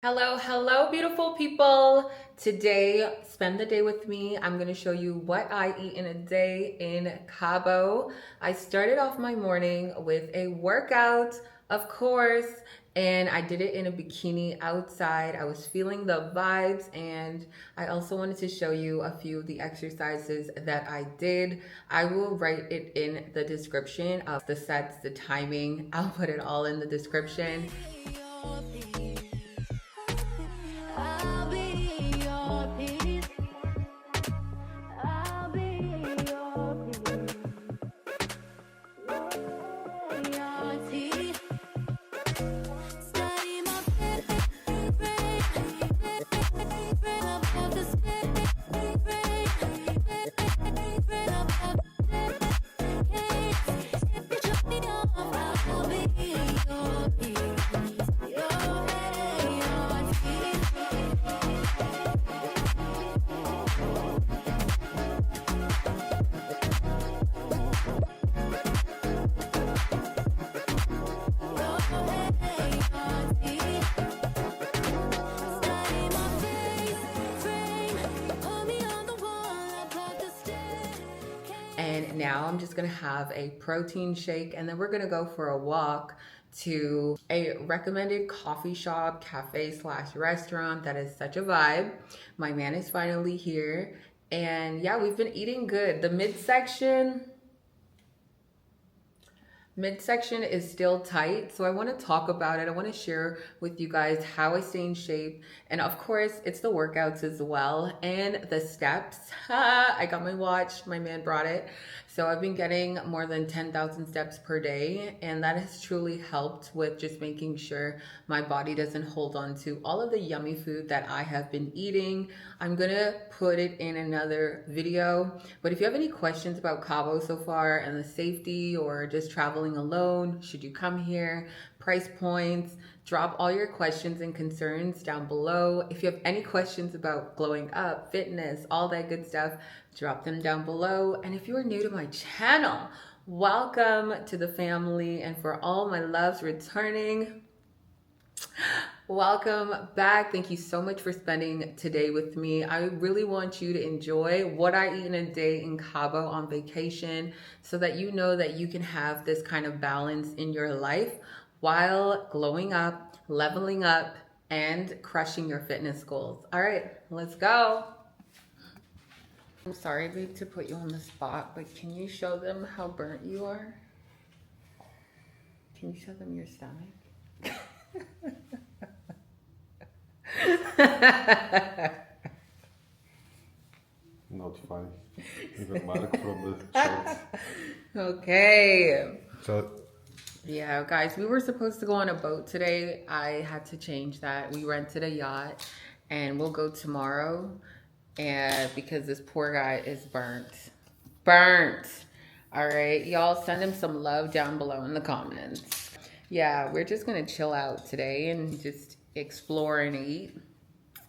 Hello, beautiful people. Today, spend the day with me. I'm going to show you what I eat in a day in Cabo. I started off my morning with a workout, of course, and I did it in a bikini outside. I was feeling the vibes, and I also wanted to show you a few of the exercises that I did. I will write it in the description of the sets, the timing. I'll put it all in the description. And now I'm just gonna have a protein shake, and then we're gonna go for a walk to a recommended coffee shop, cafe slash restaurant that is such a vibe. My man is finally here. And yeah, we've been eating good. The midsection is still tight, so I want to talk about it. I want to share with you guys how I stay in shape, and of course it's the workouts as well and the steps. I got my watch, my man brought it, so I've been getting more than 10,000 steps per day, and that has truly helped with just making sure my body doesn't hold on to all of the yummy food that I have been eating. I'm gonna put it in another video, but if you have any questions about Cabo so far and the safety, or just traveling alone, should you come here, price points, drop all your questions and concerns down below. If you have any questions about glowing up, fitness, all that good stuff, drop them down below. And if you are new to my channel, welcome to the family. And for all my loves returning, welcome back. Thank you so much for spending today with me. I really want you to enjoy what I eat in a day in Cabo on vacation, so that you know that you can have this kind of balance in your life while glowing up, leveling up, and crushing your fitness goals. All right, let's go. I'm sorry, babe, to put you on the spot, but can you show them how burnt you are? Can you show them your stomach? Not funny. Even Mark from the shorts. Okay. So, Yeah, guys, we were supposed to go on a boat today. I had to change that. We rented a yacht, and we'll go tomorrow. And because this poor guy is burnt. Burnt. All right, y'all, send him some love down below in the comments. Yeah, we're just gonna chill out today and just explore and eat.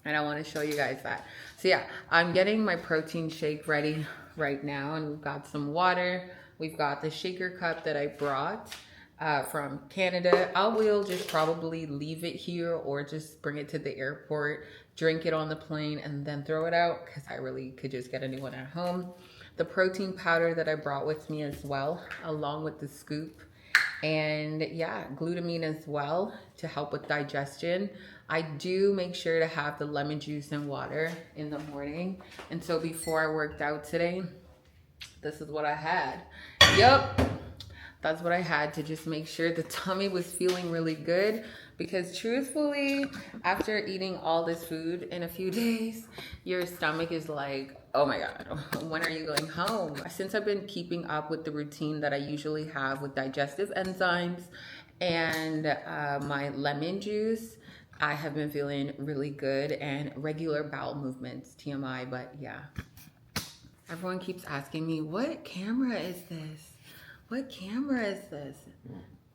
And I want to show you guys that. So yeah, I'm getting my protein shake ready right now, and we've got some water. We've got the shaker cup that I brought from Canada. I will just probably leave it here, or just bring it to the airport, drink it on the plane, and then throw it out, because I really could just get a new one at home. The protein powder that I brought with me as well, along with the scoop. And yeah, glutamine as well to help with digestion. I do make sure to have the lemon juice and water in the morning. And so before I worked out today, this is what I had. Yep, that's what I had, to just make sure the tummy was feeling really good. Because truthfully, after eating all this food in a few days, your stomach is like, oh my God, when are you going home? Since I've been keeping up with the routine that I usually have with digestive enzymes and my lemon juice, I have been feeling really good, and regular bowel movements, TMI, but yeah. Everyone keeps asking me, what camera is this? What camera is this?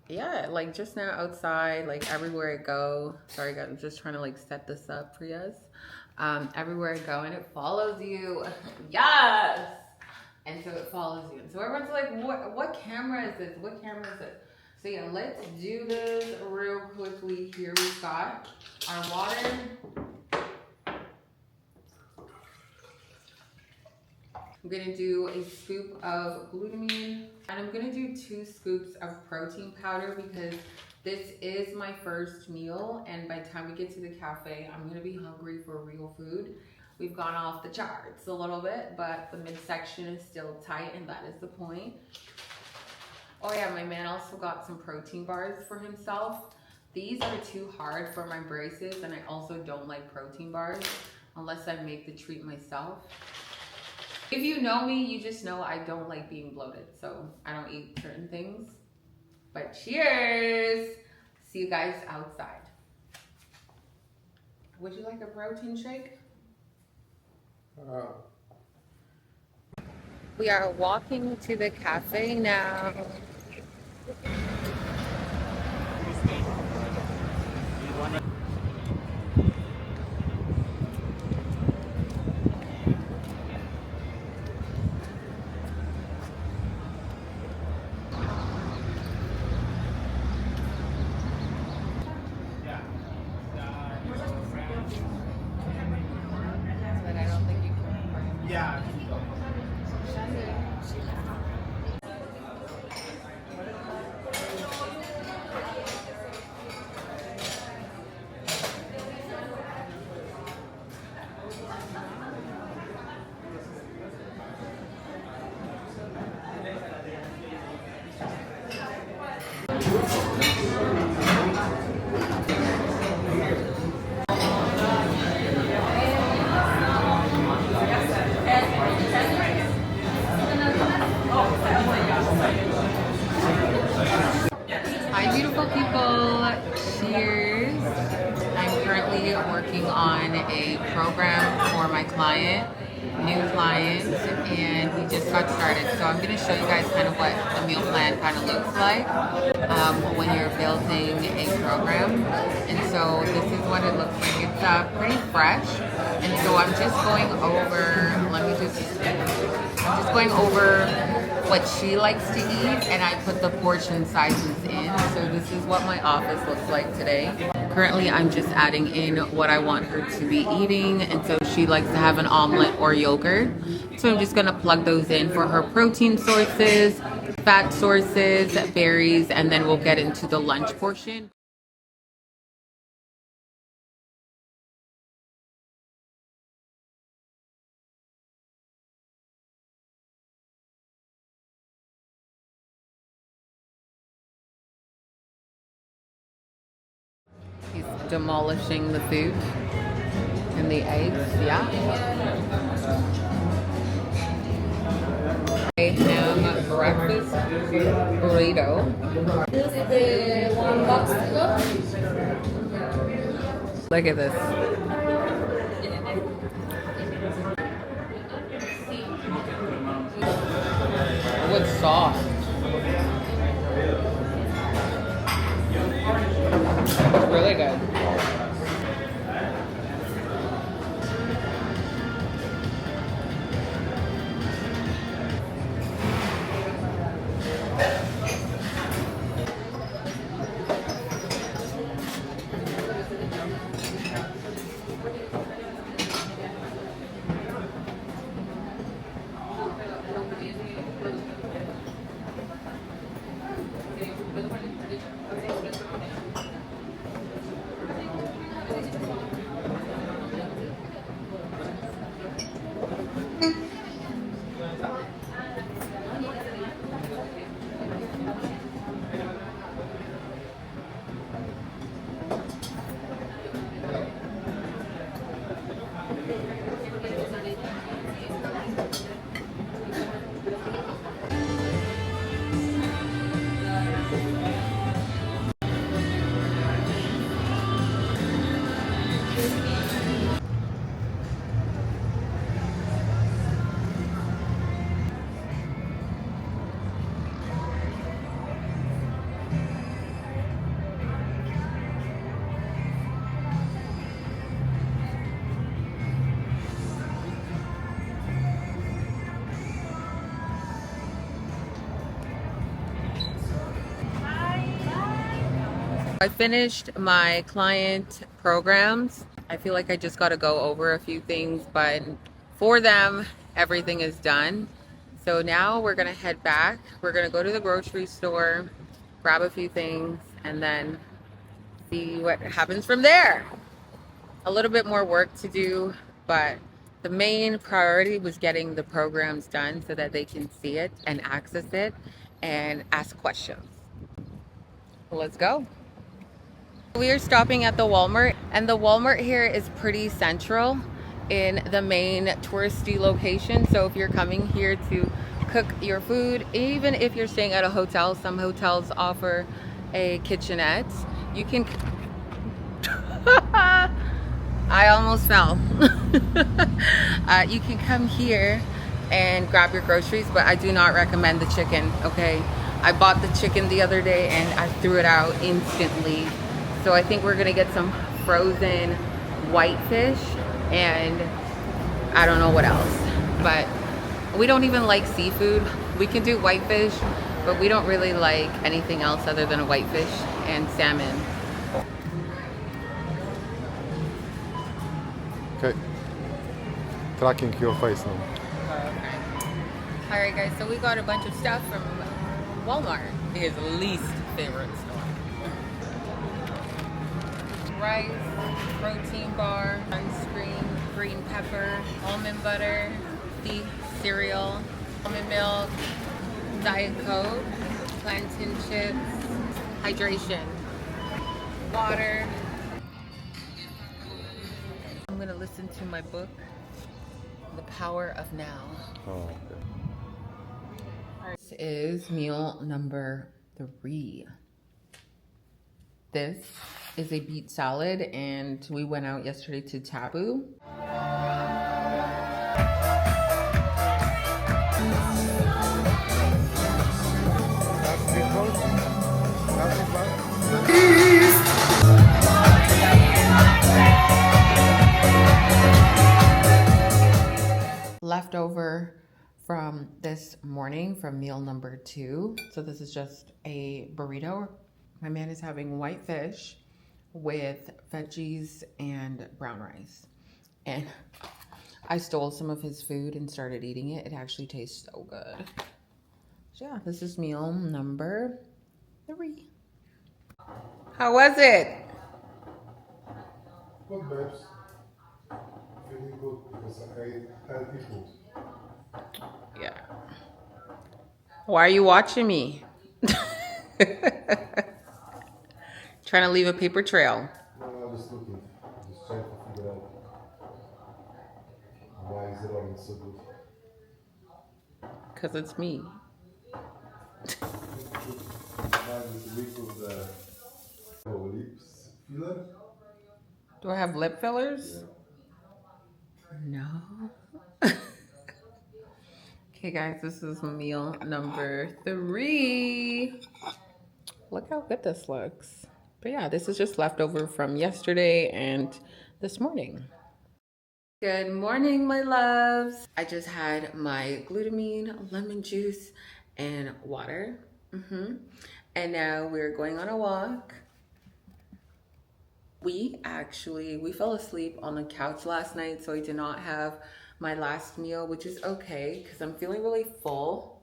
Yeah, like just now outside, like everywhere I go. Sorry guys, I'm just trying to like set this up for you. Everywhere I go, and it follows you. Yes! And so it follows you. And so everyone's like, what camera is this? What camera is this? So yeah, let's do this real quickly. Here we've got our water. I'm gonna do a scoop of glutamine, and I'm gonna do 2 scoops of protein powder because this is my first meal, and by the time we get to the cafe, I'm gonna be hungry for real food. We've gone off the charts a little bit, but the midsection is still tight, and that is the point. Oh yeah, my man also got some protein bars for himself. These are too hard for my braces, and I also don't like protein bars unless I make the treat myself. If you know me, you just know I don't like being bloated, so I don't eat certain things. But cheers! See you guys outside. Would you like a protein shake? We are walking to the cafe now. But I don't think you can. Yeah. Hi, beautiful people. Cheers. I'm currently working on a program for my client, new client, and we just got started. So I'm going to show you guys kind of what the meal plan kind of looks like when you're building a program. And so this is what it looks like. It's pretty fresh. And so I'm just going over, I'm just going over what she likes to eat, and I put the portion sizes in. So this is what my office looks like today. Currently, I'm just adding in what I want her to be eating, and so she likes to have an omelet or yogurt. So I'm just gonna plug those in for her protein sources, fat sources, berries, and then we'll get into the lunch portion. He's demolishing the food and the eggs, yeah. I ham breakfast burrito. Look at this. Oh, it's soft. It's really good. I finished my client programs. I feel like I just got to go over a few things, but for them, everything is done. So now we're going to head back. We're going to go to the grocery store, grab a few things, and then see what happens from there. A little bit more work to do, but the main priority was getting the programs done so that they can see it and access it and ask questions. Let's go. We are stopping at the Walmart, and the Walmart here is pretty central in the main touristy location. So if you're coming here to cook your food, even if you're staying at a hotel, some hotels offer a kitchenette. You can I almost fell. You can come here and grab your groceries, but I do not recommend the chicken, okay? I bought the chicken the other day and I threw it out instantly. So I think we're gonna get some frozen whitefish and I don't know what else. But we don't even like seafood. We can do whitefish, but we don't really like anything else other than a whitefish and salmon. Okay. Tracking your face now. Okay. Alright guys, so we got a bunch of stuff from Walmart. His least favorite store. Rice, protein bar, sunscreen, green pepper, almond butter, beef cereal, almond milk, Diet Coke, plantain chips, hydration, water. I'm gonna listen to my book, The Power of Now. Oh, okay. This is meal number 3. This is a beet salad, and we went out yesterday to Cabo. Leftover from this morning from meal number 2. So this is just a burrito. My man is having white fish with veggies and brown rice. And I stole some of his food and started eating it. It actually tastes so good. So yeah, this is meal number 3. How was it? Good, babes. Feeling good because I ate healthy food. Yeah. Why are you watching me? Trying to leave a paper trail. No, I'm just looking. Just trying to figure out why is the ramen so good. Because it's me. Mine is weak with the lips filler. Do I have lip fillers? Yeah. No. Okay guys, this is meal number 3. Look how good this looks. But yeah, this is just leftover from yesterday and this morning. Good morning, my loves. I just had my glutamine, lemon juice, and water. And now we're going on a walk. We fell asleep on the couch last night, so I did not have my last meal, which is okay because I'm feeling really full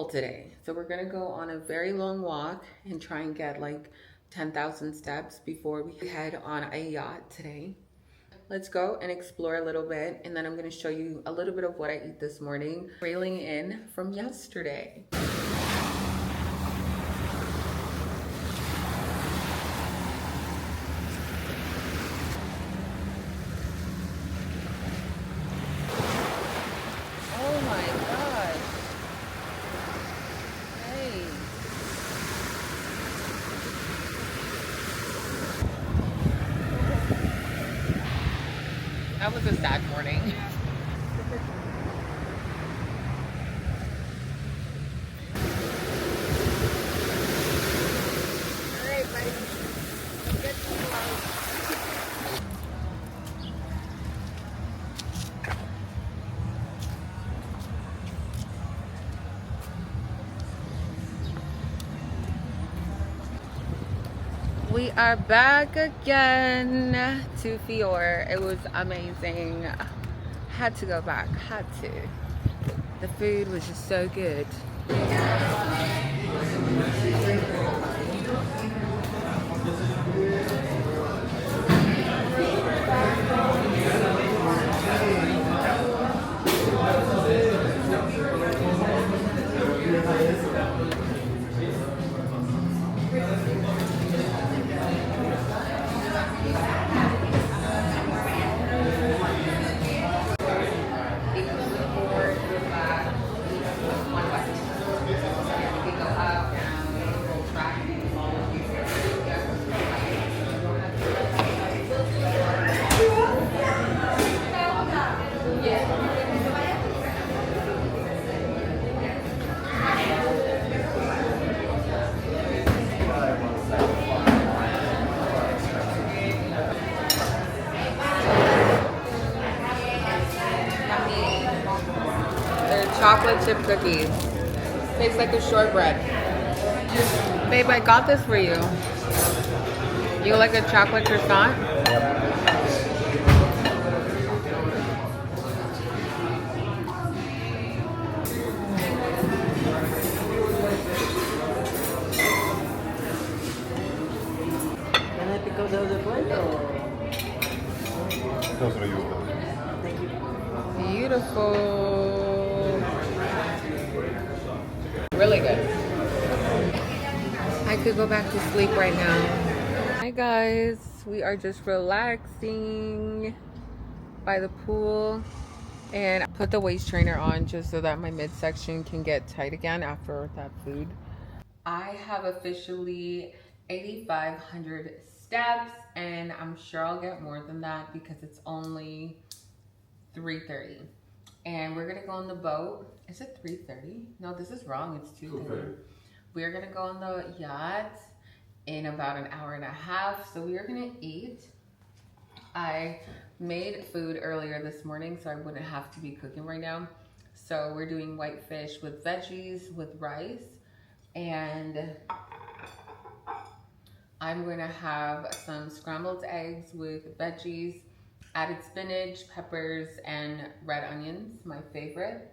today. So we're gonna go on a very long walk and try and get like 10,000 steps before we head on a yacht today. Let's go and explore a little bit, and then I'm gonna show you a little bit of what I ate this morning, railing in from yesterday. That was a sad morning. All right, buddy. Let's get some clothes. are back again to Fior. It was amazing. Had to go back, had to. The food was just so good. Chocolate chip cookies. Tastes like a shortbread. Babe, I got this for you. You like a chocolate croissant? Can I pick up the other plate or? Those are used. Thank you. Beautiful. Really good. I could go back to sleep right now. Hi guys, we are just relaxing by the pool, and I put the waist trainer on just so that my midsection can get tight again after that food. I have officially 8,500 steps, and I'm sure I'll get more than that because it's only 3:30. And we're gonna go on the boat. Is it 3:30? No, this is wrong. It's 2:30. We're gonna go on the yacht in about an hour and a half. So we are gonna eat. I made food earlier this morning so I wouldn't have to be cooking right now. So we're doing white fish with veggies with rice, and I'm gonna have some scrambled eggs with veggies, added spinach, peppers, and red onions, my favorite.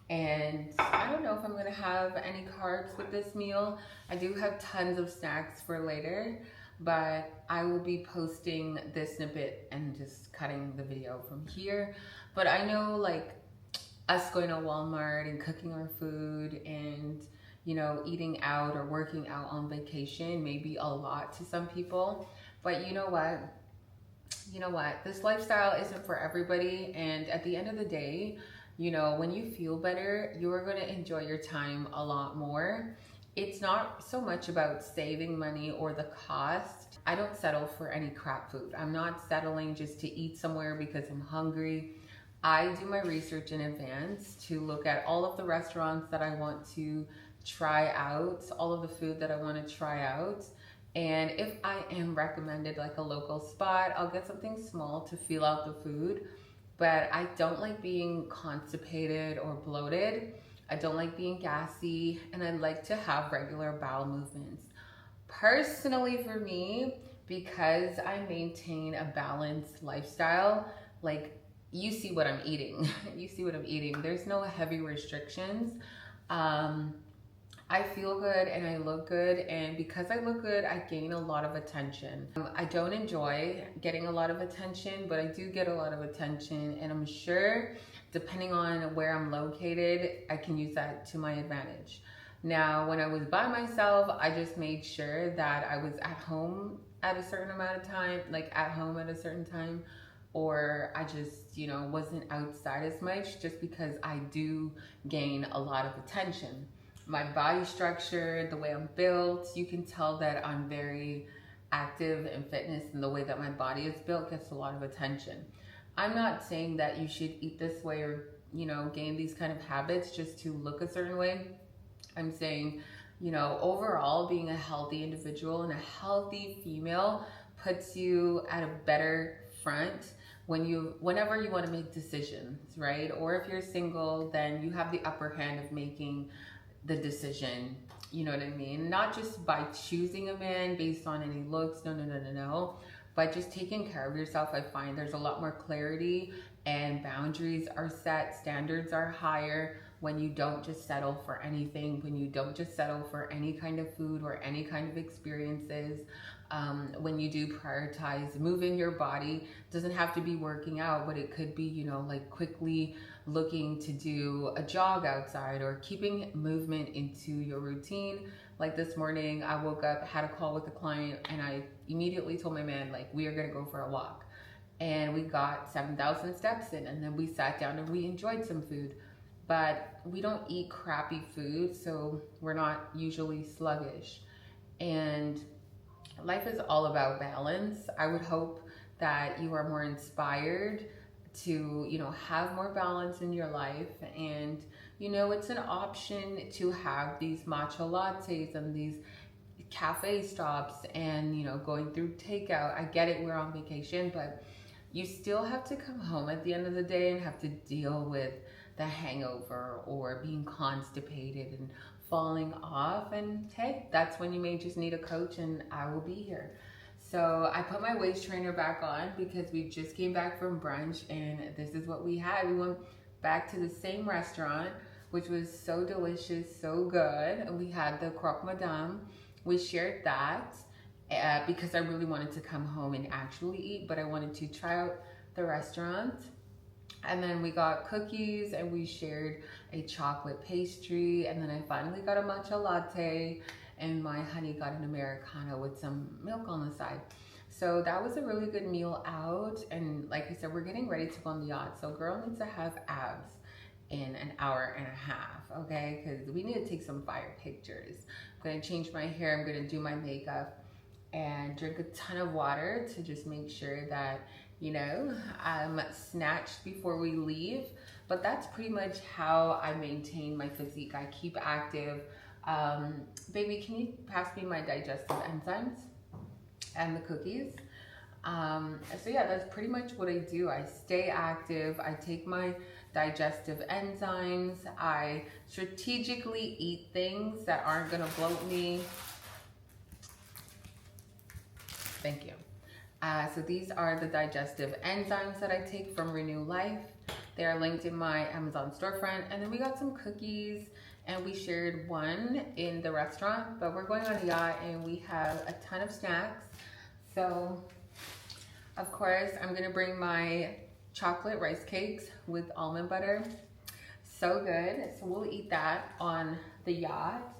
And I don't know if I'm gonna have any carbs with this meal. I do have tons of snacks for later, but I will be posting this snippet and just cutting the video from here. But I know, like, us going to Walmart and cooking our food and, you know, eating out or working out on vacation may be a lot to some people. But you know what? This lifestyle isn't for everybody, and at the end of the day, you know, when you feel better, you're going to enjoy your time a lot more. It's not so much about saving money or the cost. I don't settle for any crap food. I'm not settling just to eat somewhere because I'm hungry. I do my research in advance to look at all of the restaurants that I want to try out, all of the food that I want to try out. And if I am recommended like a local spot, I'll get something small to feel out the food. But I don't like being constipated or bloated. I don't like being gassy, and I like to have regular bowel movements. Personally for me, because I maintain a balanced lifestyle, like, you see what I'm eating. You see what I'm eating. There's no heavy restrictions. I feel good and I look good, and because I look good, I gain a lot of attention. I don't enjoy getting a lot of attention, but I do get a lot of attention, and I'm sure depending on where I'm located, I can use that to my advantage. Now, when I was by myself, I just made sure that I was at home at a certain amount of time, like at home at a certain time, or I just, you know, wasn't outside as much, just because I do gain a lot of attention. My body structure, the way I'm built, you can tell that I'm very active in fitness, and the way that my body is built gets a lot of attention. I'm not saying that you should eat this way or, you know, gain these kind of habits just to look a certain way. I'm saying, you know, overall, being a healthy individual and a healthy female puts you at a better front whenever you want to make decisions, right? Or if you're single, then you have the upper hand of making the decision. You know what I mean? Not just by choosing a man based on any looks, no. But just taking care of yourself, I find there's a lot more clarity and boundaries are set, standards are higher when you don't just settle for anything, when you don't just settle for any kind of food or any kind of experiences. When you do prioritize moving your body, it doesn't have to be working out, but it could be, you know, like quickly looking to do a jog outside or keeping movement into your routine. Like this morning, I woke up, had a call with a client, and I immediately told my man, like, we are gonna go for a walk. And we got 7,000 steps in, and then we sat down and we enjoyed some food. But we don't eat crappy food, so we're not usually sluggish. And life is all about balance. I would hope that you are more inspired to, you know, have more balance in your life. And, you know, it's an option to have these matcha lattes and these cafe stops and, you know, going through takeout. I get it, we're on vacation, but you still have to come home at the end of the day and have to deal with the hangover or being constipated and falling off. And hey, that's when you may just need a coach, and I will be here. So I put my waist trainer back on because we just came back from brunch, and this is what we had. We went back to the same restaurant, which was so delicious, so good. We had the croque madame. We shared that because I really wanted to come home and actually eat, but I wanted to try out the restaurant. And then we got cookies and we shared a chocolate pastry. And then I finally got a matcha latte, and my honey got an Americano with some milk on the side. So that was a really good meal out. And like I said, we're getting ready to go on the yacht. So girl needs to have abs in an hour and a half, okay? Because we need to take some fire pictures. I'm gonna change my hair, I'm gonna do my makeup, and drink a ton of water to just make sure that, you know, I'm snatched before we leave. But that's pretty much how I maintain my physique. I keep active. Baby, can you pass me my digestive enzymes and the cookies? So yeah, that's pretty much what I do. I stay active. I take my digestive enzymes. I strategically eat things that aren't gonna bloat me. Thank you. So these are the digestive enzymes that I take from Renew Life. They are linked in my Amazon storefront. And then we got some cookies, and we shared one in the restaurant, but we're going on a yacht and we have a ton of snacks. So of course, I'm gonna bring my chocolate rice cakes with almond butter. So good. So we'll eat that on the yacht.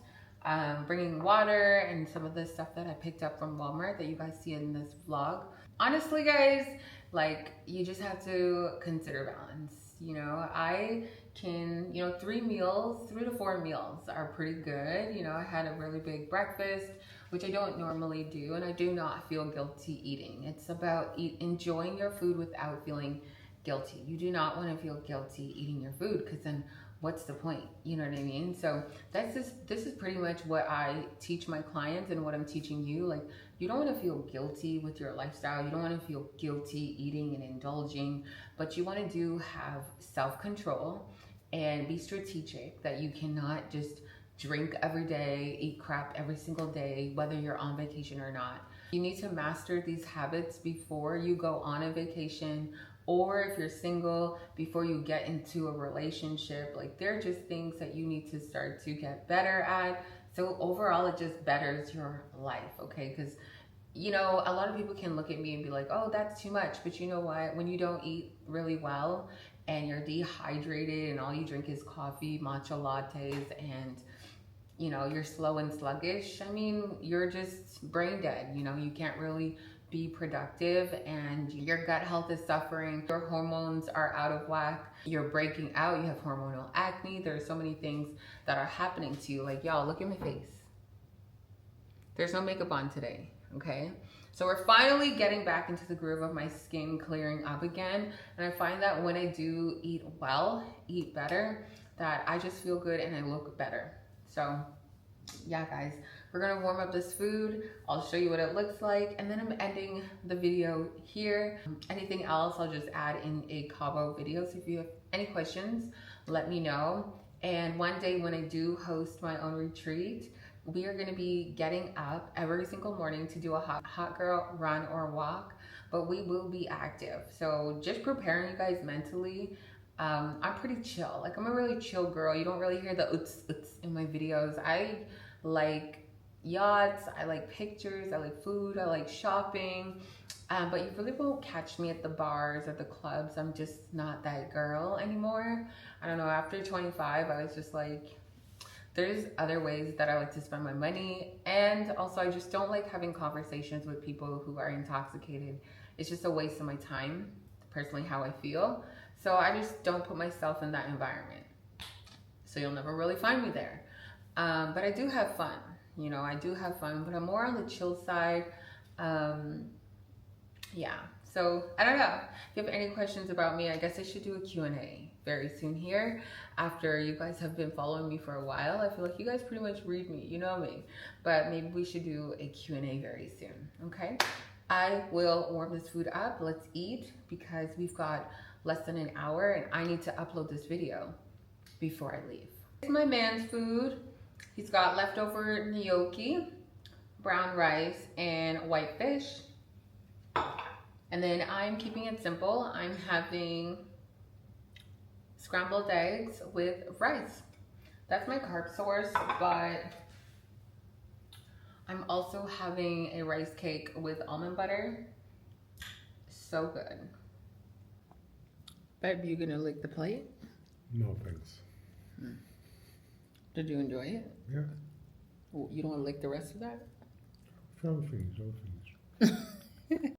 Bringing water and some of the stuff that I picked up from Walmart that you guys see in this vlog. Honestly, guys, like, you just have to consider balance. You know, I can, you know, 3 to 4 meals are pretty good. You know, I had a really big breakfast, which I don't normally do, and I do not feel guilty eating. It's about enjoying your food without feeling guilty. You do not want to feel guilty eating your food, because then what's the point? You know what I mean? So this is pretty much what I teach my clients and what I'm teaching you. Like, you don't want to feel guilty with your lifestyle. You don't want to feel guilty eating and indulging, but you want to have self-control and be strategic, that you cannot just drink every day, eat crap every single day, whether you're on vacation or not. You need to master these habits before you go on a vacation, or if you're single, before you get into a relationship. Like, they're just things that you need to start to get better at. So overall, it just betters your life, okay? Because, you know, a lot of people can look at me and be like, oh, that's too much. But you know what? When you don't eat really well and you're dehydrated and all you drink is coffee, matcha lattes, and, you know, you're slow and sluggish, I mean, you're just brain dead. You know, you can't really be productive, and your gut health is suffering. Your hormones are out of whack. You're breaking out. You have hormonal acne. There are so many things that are happening to you. Like, y'all, look at my face. There's no makeup on today, okay? So we're finally getting back into the groove of my skin clearing up again. And I find that when I do eat well, eat better, that I just feel good and I look better. So yeah, guys, we're gonna warm up this food. I'll show you what it looks like, and then I'm ending the video here. Anything else, I'll just add in a Cabo video. So if you have any questions, let me know. And one day when I do host my own retreat, we are going to be getting up every single morning to do a hot girl run or walk, but we will be active. So just preparing you guys mentally. I'm pretty chill. Like, I'm a really chill girl. You don't really hear the uts in my videos. I like yachts, I like pictures, I like food, I like shopping. But you really won't catch me at the bars or the clubs. I'm just not that girl anymore. I don't know, after 25, I was just like, there's other ways that I like to spend my money. And also, I just don't like having conversations with people who are intoxicated. It's just a waste of my time, personally, how I feel. So I just don't put myself in that environment. So you'll never really find me there. But I do have fun. You know, I do have fun, but I'm more on the chill side. Yeah, so I don't know. If you have any questions about me, I guess I should do a Q&A very soon here. After you guys have been following me for a while, I feel like you guys pretty much read me, you know me. But maybe we should do a Q&A very soon, okay? I will warm this food up. Let's eat because we've got less than an hour and I need to upload this video before I leave. This is my man's food. He's got leftover gnocchi, brown rice, and white fish. And then I'm keeping it simple. I'm having scrambled eggs with rice. That's my carb source, but I'm also having a rice cake with almond butter. So good. Babe, you gonna lick the plate? No, thanks. Did you enjoy it? Yeah. You don't want to lick the rest of that? Some things.